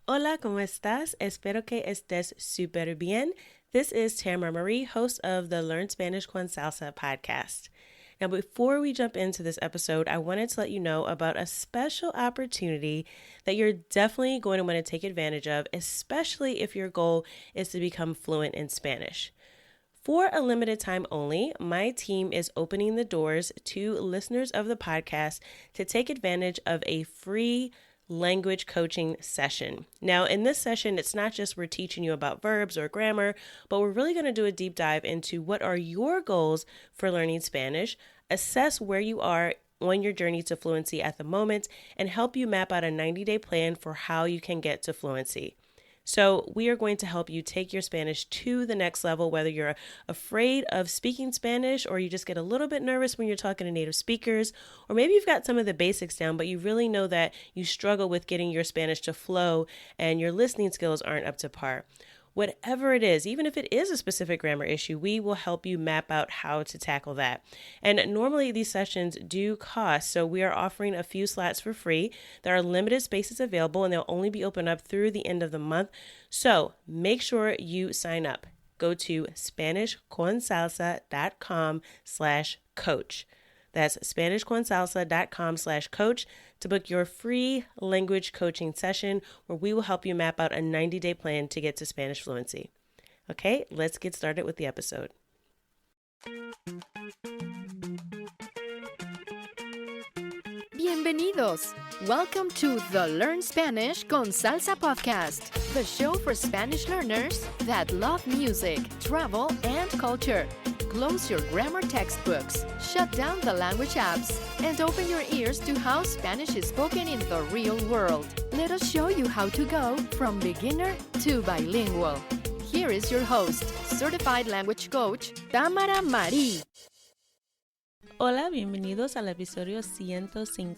Hola, ¿cómo estás? Espero que estés súper bien. This is Tamara Marie, host of the Learn Spanish con Salsa podcast. Now, before we jump into this episode, I wanted to let you know about a special opportunity that you're definitely going to want to take advantage of, especially if your goal is to become fluent in Spanish. For a limited time only, my team is opening the doors to listeners of the podcast to take advantage of a free language coaching session. Now, in this session, it's not just we're teaching you about verbs or grammar, but we're really going to do a deep dive into what are your goals for learning Spanish, assess where you are on your journey to fluency at the moment, and help you map out a 90-day plan for how you can get to fluency. So we are going to help you take your Spanish to the next level, whether you're afraid of speaking Spanish or you just get a little bit nervous when you're talking to native speakers, or maybe you've got some of the basics down, but you really know that you struggle with getting your Spanish to flow and your listening skills aren't up to par. Whatever it is, even if it is a specific grammar issue, we will help you map out how to tackle that. And normally these sessions do cost, so we are offering a few slots for free. There are limited spaces available and they'll only be open up through the end of the month. So make sure you sign up. Go to SpanishConSalsa.com/coach. That's SpanishConSalsa.com/coach to book your free language coaching session where we will help you map out a 90-day plan to get to Spanish fluency. Okay, let's get started with the episode. Bienvenidos! Welcome to the Learn Spanish con Salsa podcast, the show for Spanish learners that love music, travel, and culture. Close your grammar textbooks, shut down the language apps, and open your ears to how Spanish is spoken in the real world. Let us show you how to go from beginner to bilingual. Here is your host, certified language coach, Tamara Marie. Hola, bienvenidos al episodio 150.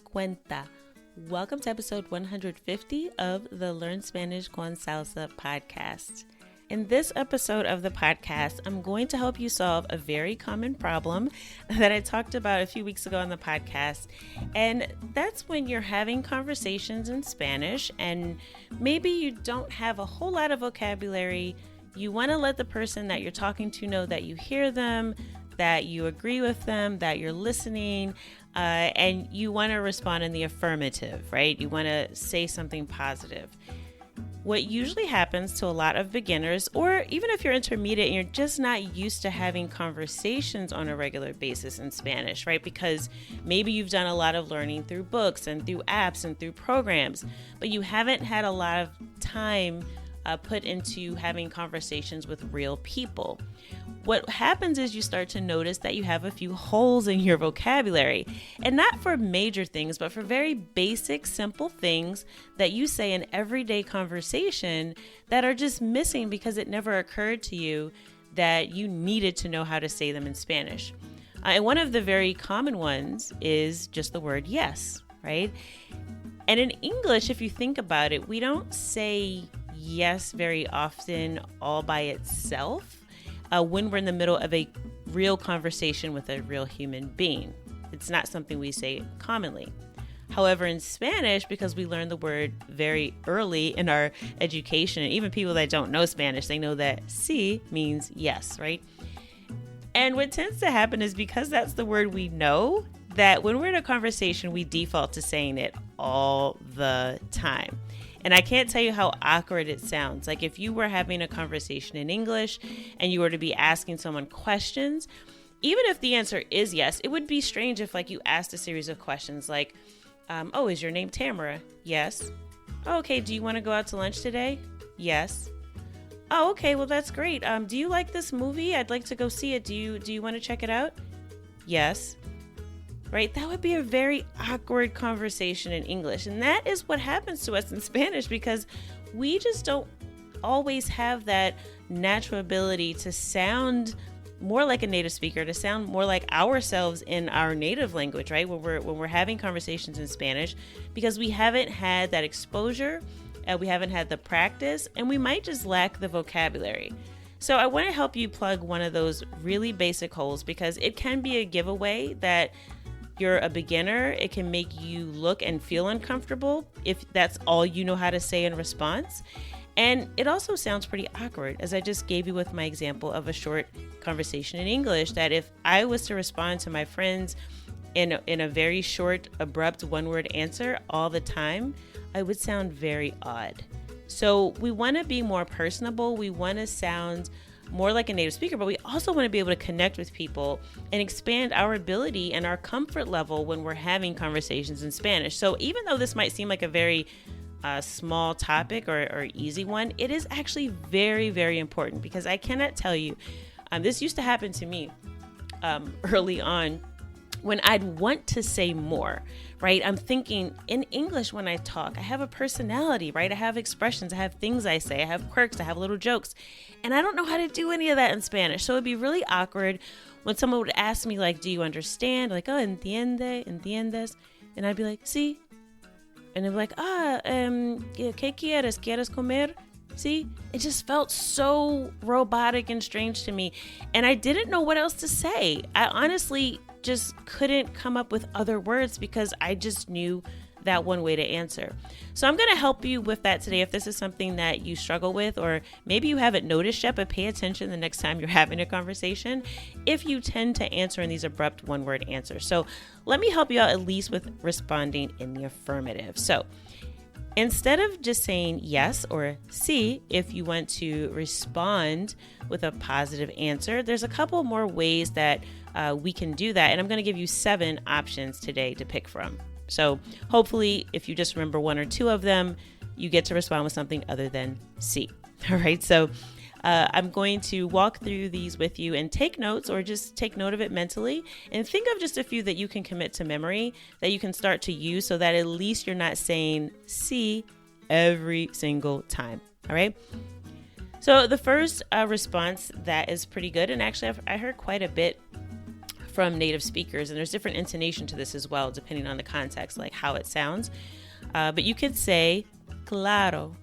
Welcome to episode 150 of the Learn Spanish con Salsa podcast. In this episode of the podcast, I'm going to help you solve a very common problem that I talked about a few weeks ago on the podcast. And that's when you're having conversations in Spanish and maybe you don't have a whole lot of vocabulary. You want to let the person that you're talking to know that you hear them, that you agree with them, that you're listening, and you want to respond in the affirmative, right? You want to say something positive. What usually happens to a lot of beginners, or even if you're intermediate and you're just not used to having conversations on a regular basis in Spanish, right? Because maybe you've done a lot of learning through books and through apps and through programs, but you haven't had a lot of time put into having conversations with real people. What happens is you start to notice that you have a few holes in your vocabulary, and not for major things, but for very basic, simple things that you say in everyday conversation that are just missing because it never occurred to you that you needed to know how to say them in Spanish. And one of the very common ones is just the word yes, right? And in English, if you think about it, we don't say yes very often all by itself when we're in the middle of a real conversation with a real human being. It's not something we say commonly. However, in Spanish, because we learn the word very early in our education, and even people that don't know Spanish, they know that sí means yes, right? And what tends to happen is because that's the word we know, that when we're in a conversation, we default to saying it all the time. And I can't tell you how awkward it sounds. Like if you were having a conversation in English and you were to be asking someone questions, even if the answer is yes, it would be strange if like you asked a series of questions like, oh, is your name Tamara? Yes. Oh, okay, do you want to go out to lunch today? Yes. Oh, okay, well that's great. Do you like this movie? I'd like to go see it. Do you want to check it out? Yes. Right? That would be a very awkward conversation in English. And that is what happens to us in Spanish because we just don't always have that natural ability to sound more like a native speaker, to sound more like ourselves in our native language, right? When we're having conversations in Spanish, because we haven't had that exposure, we haven't had the practice, and we might just lack the vocabulary. So I want to help you plug one of those really basic holes because it can be a giveaway that you're a beginner, it can make you look and feel uncomfortable if that's all you know how to say in response. And it also sounds pretty awkward, as I just gave you with my example of a short conversation in English, that if I was to respond to my friends in a very short, abrupt one-word answer all the time, I would sound very odd. So we want to be more personable. We want to sound more like a native speaker, but we also want to be able to connect with people and expand our ability and our comfort level when we're having conversations in Spanish. So even though this might seem like a very small topic or easy one, it is actually very, very important, because I cannot tell you, this used to happen to me early on when I'd want to say more, right? I'm thinking in English when I talk, I have a personality, right? I have expressions, I have things I say, I have quirks, I have little jokes, and I don't know how to do any of that in Spanish. So it'd be really awkward when someone would ask me, like, do you understand? Like, oh, entiende, entiendes? And I'd be like, sí. And they'd be like, ¿qué quieres? ¿Quieres comer? See, it just felt so robotic and strange to me. And I didn't know what else to say. I honestly just couldn't come up with other words because I just knew that one way to answer. So I'm going to help you with that today if this is something that you struggle with, or maybe you haven't noticed yet, but pay attention the next time you're having a conversation if you tend to answer in these abrupt one-word answers. So let me help you out at least with responding in the affirmative. So instead of just saying yes or sí, if you want to respond with a positive answer, there's a couple more ways that we can do that. And I'm going to give you 7 options today to pick from. So hopefully, if you just remember 1 or 2 of them, you get to respond with something other than sí. All right. So I'm going to walk through these with you and take notes, or just take note of it mentally, and think of just a few that you can commit to memory that you can start to use, so that at least you're not saying sí every single time. All right. So the first response that is pretty good, and actually I heard quite a bit from native speakers, and there's different intonation to this as well, depending on the context, like how it sounds. But you could say claro,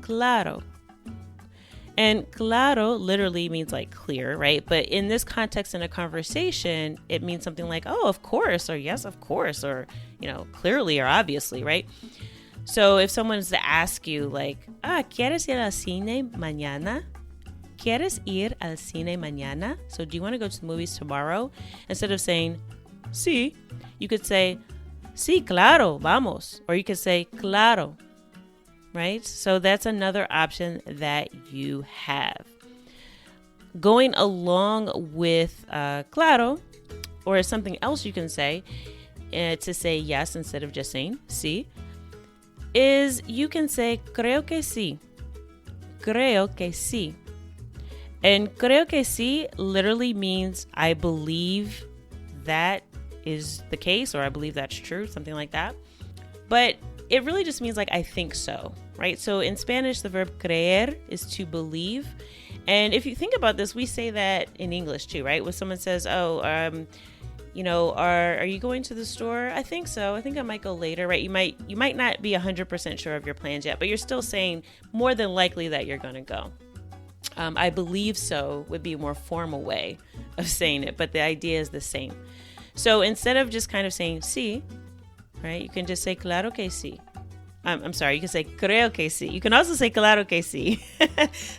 claro. And claro literally means like clear, right? But in this context, in a conversation, it means something like, oh, of course, or yes, of course, or, clearly or obviously, right? So if someone's to ask you like, ¿quieres ir al cine mañana? ¿Quieres ir al cine mañana? So do you want to go to the movies tomorrow? Instead of saying sí, you could say sí, claro, vamos. Or you could say claro, right? So that's another option that you have. Going along with claro, or something else you can say to say yes instead of just saying sí, is you can say creo que sí. Creo que sí. And creo que sí literally means I believe that is the case, or I believe that's true, something like that. But it really just means like I think so, right? So in Spanish, the verb creer is to believe. And if you think about this, we say that in English too, right? When someone says, are you going to the store? I think so. I think I might go later, right? You might not be 100% sure of your plans yet, but you're still saying more than likely that you're going to go. I believe so would be a more formal way of saying it, but the idea is the same. So instead of just kind of saying sí, right, you can just say claro que sí. I'm sorry, you can say creo que sí. You can also say claro que sí.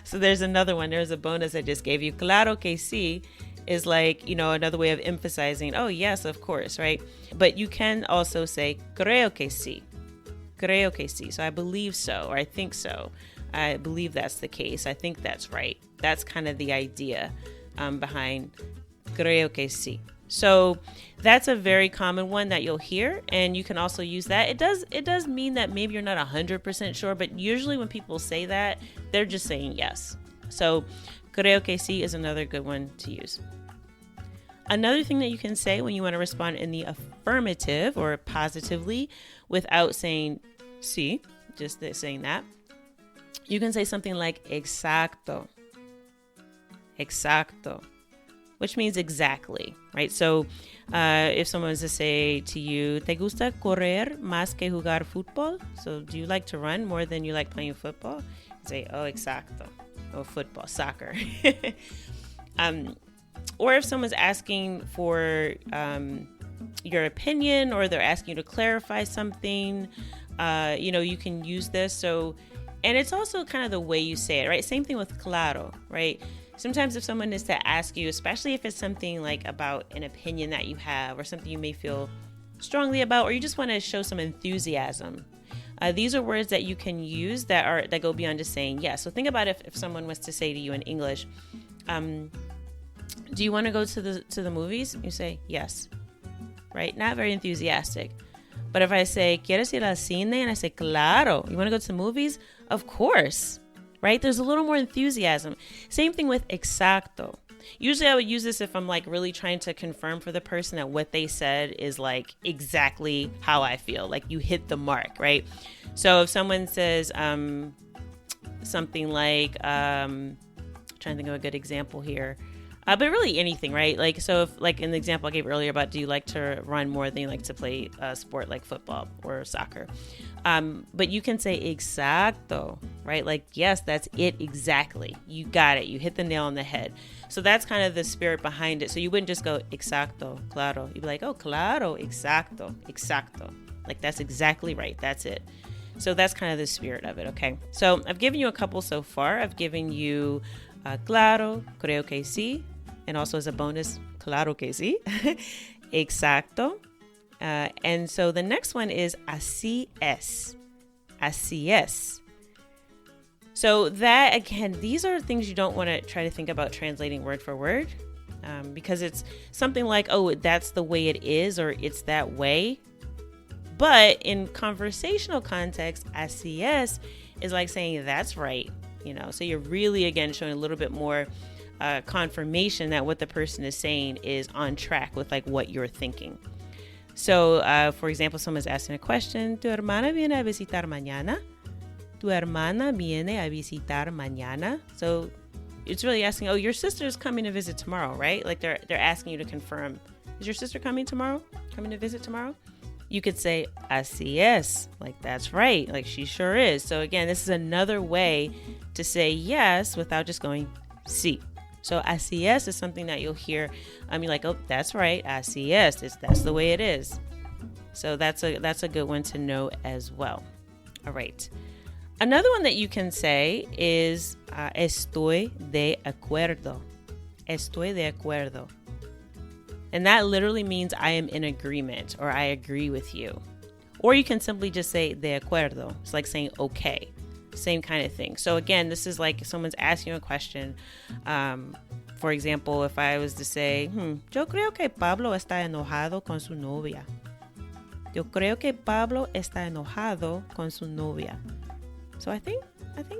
So there's another one. There's a bonus I just gave you. Claro que sí is like, another way of emphasizing, oh, yes, of course, right? But you can also say creo que sí. Creo que sí. So I believe so, or I think so. I believe that's the case. I think that's right. That's kind of the idea behind creo que sí. So that's a very common one that you'll hear, and you can also use that. It does mean that maybe you're not 100% sure, but usually when people say that, they're just saying yes. So creo que sí is another good one to use. Another thing that you can say when you want to respond in the affirmative or positively without saying sí, just saying that, you can say something like exacto, exacto, which means exactly, right? So if someone was to say to you, ¿te gusta correr más que jugar fútbol? So do you like to run more than you like playing football? You say, oh, exacto, or football, soccer. Or if someone's asking for your opinion, or they're asking you to clarify something, you can use this. So, and it's also kind of the way you say it, right? Same thing with claro, right? Sometimes if someone is to ask you, especially if it's something like about an opinion that you have or something you may feel strongly about, or you just want to show some enthusiasm, these are words that you can use that go beyond just saying yes. So think about if someone was to say to you in English, do you want to go to the movies? You say yes, right? Not very enthusiastic. But if I say, ¿quieres ir al cine? And I say, claro. You want to go to the movies? Of course, right? There's a little more enthusiasm. Same thing with exacto. Usually I would use this if I'm like really trying to confirm for the person that what they said is like exactly how I feel. Like you hit the mark, right? So if someone says something like, trying to think of a good example here. But really anything, right? Like, so if like in the example I gave earlier about, do you like to run more than you like to play a sport like football or soccer? But you can say exacto, right? Like, yes, that's it exactly. You got it. You hit the nail on the head. So that's kind of the spirit behind it. So you wouldn't just go exacto, claro. You'd be like, oh, claro, exacto, exacto. Like that's exactly right. That's it. So that's kind of the spirit of it. Okay. So I've given you a couple so far. I've given you claro, creo que sí. And also as a bonus, claro que sí. Exacto. And so the next one is así es. Así es. So that, again, these are things you don't want to try to think about translating word for word, because it's something like, oh, that's the way it is, or it's that way. But in conversational context, así es is like saying that's right. So you're really, again, showing a little bit more confirmation that what the person is saying is on track with like what you're thinking. So, for example, someone's asking a question, ¿Tu hermana viene a visitar mañana? ¿Tu hermana viene a visitar mañana? So it's really asking, oh, your sister's coming to visit tomorrow, right? Like they're asking you to confirm, is your sister coming to visit tomorrow? You could say, así es, like that's right, like she sure is. So again, this is another way to say yes without just going sí. So así es something that you'll hear. You're like, oh, that's right, así es. That's the way it is. So that's a good one to know as well. All right. Another one that you can say is estoy de acuerdo. Estoy de acuerdo. And that literally means I am in agreement or I agree with you. Or you can simply just say de acuerdo. It's like saying okay. Same kind of thing. So again, this is like someone's asking you a question. For example, if I was to say, yo creo que Pablo está enojado con su novia. Yo creo que Pablo está enojado con su novia. So I think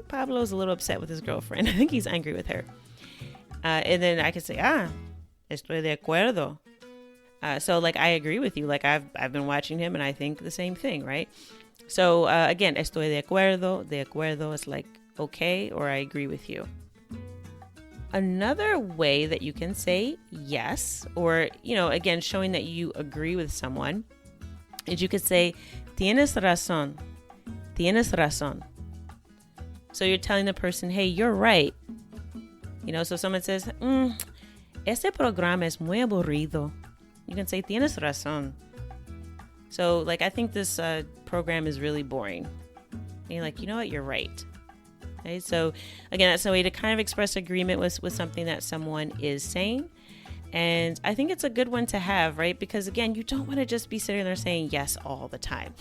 Pablo's a little upset with his girlfriend. I think he's angry with her. And then I could say, estoy de acuerdo. So like I agree with you. Like I've been watching him and I think the same thing, right? So again, estoy de acuerdo. De acuerdo is like okay, or I agree with you. Another way that you can say yes, or again showing that you agree with someone, is you could say tienes razón. Tienes razón. So you're telling the person, hey, you're right. So someone says, este programa es muy aburrido. You can say, tienes razón. So, like, I think this program is really boring. And you're like, you know what? You're right. Okay? So, again, that's a way to kind of express agreement with something that someone is saying. And I think it's a good one to have, right? Because, again, you don't want to just be sitting there saying yes all the time,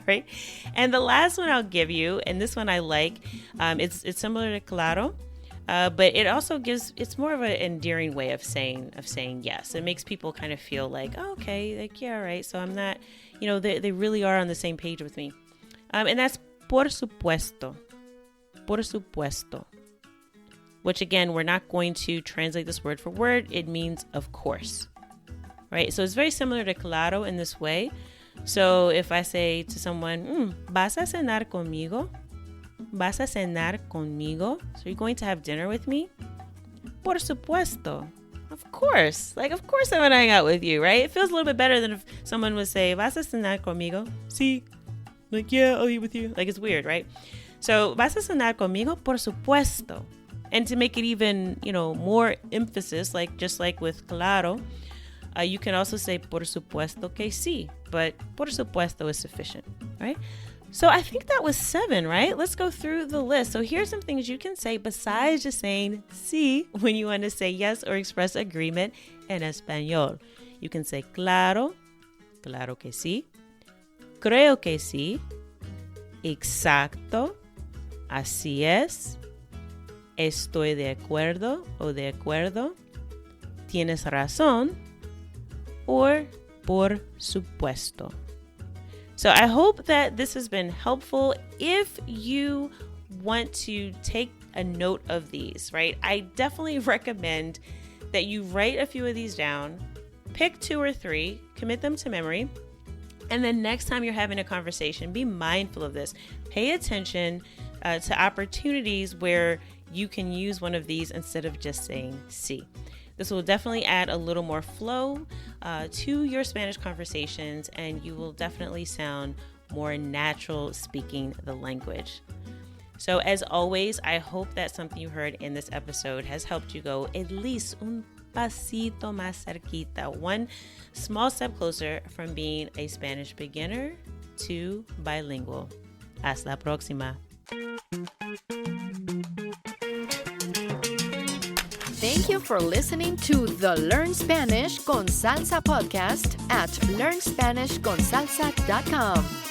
right? And the last one I'll give you, and this one I like, it's similar to claro. But it also it's more of an endearing way of saying yes. It makes people kind of feel like, oh, okay, like, yeah, right. So I'm not, they really are on the same page with me. And that's por supuesto. Por supuesto. Which again, we're not going to translate this word for word. It means of course, right? So it's very similar to claro in this way. So if I say to someone, ¿vas a cenar conmigo? ¿Vas a cenar conmigo? So you're going to have dinner with me? Por supuesto. Of course. Like, of course I'm going to hang out with you, right? It feels a little bit better than if someone would say, ¿vas a cenar conmigo? Sí. Like, yeah, I'll eat with you. Like, it's weird, right? So, ¿vas a cenar conmigo? Por supuesto. And to make it even, more emphasis, like just like with claro, You can also say por supuesto que sí, but por supuesto is sufficient, right? So I think that was 7, right? Let's go through the list. So here's some things you can say besides just saying sí when you want to say yes or express agreement in español. You can say claro, claro que sí, creo que sí, exacto, así es, estoy de acuerdo o de acuerdo, tienes razón, or por supuesto. So I hope that this has been helpful. If you want to take a note of these, right, I definitely recommend that you write a few of these down, pick 2 or 3, commit them to memory, and then next time you're having a conversation, be mindful of this. Pay attention to opportunities where you can use one of these instead of just saying sí. This will definitely add a little more flow to your Spanish conversations, and you will definitely sound more natural speaking the language. So as always, I hope that something you heard in this episode has helped you go at least un pasito más cerquita, one small step closer from being a Spanish beginner to bilingual. Hasta la próxima. Thank you for listening to the Learn Spanish con Salsa podcast at learnspanishconsalsa.com.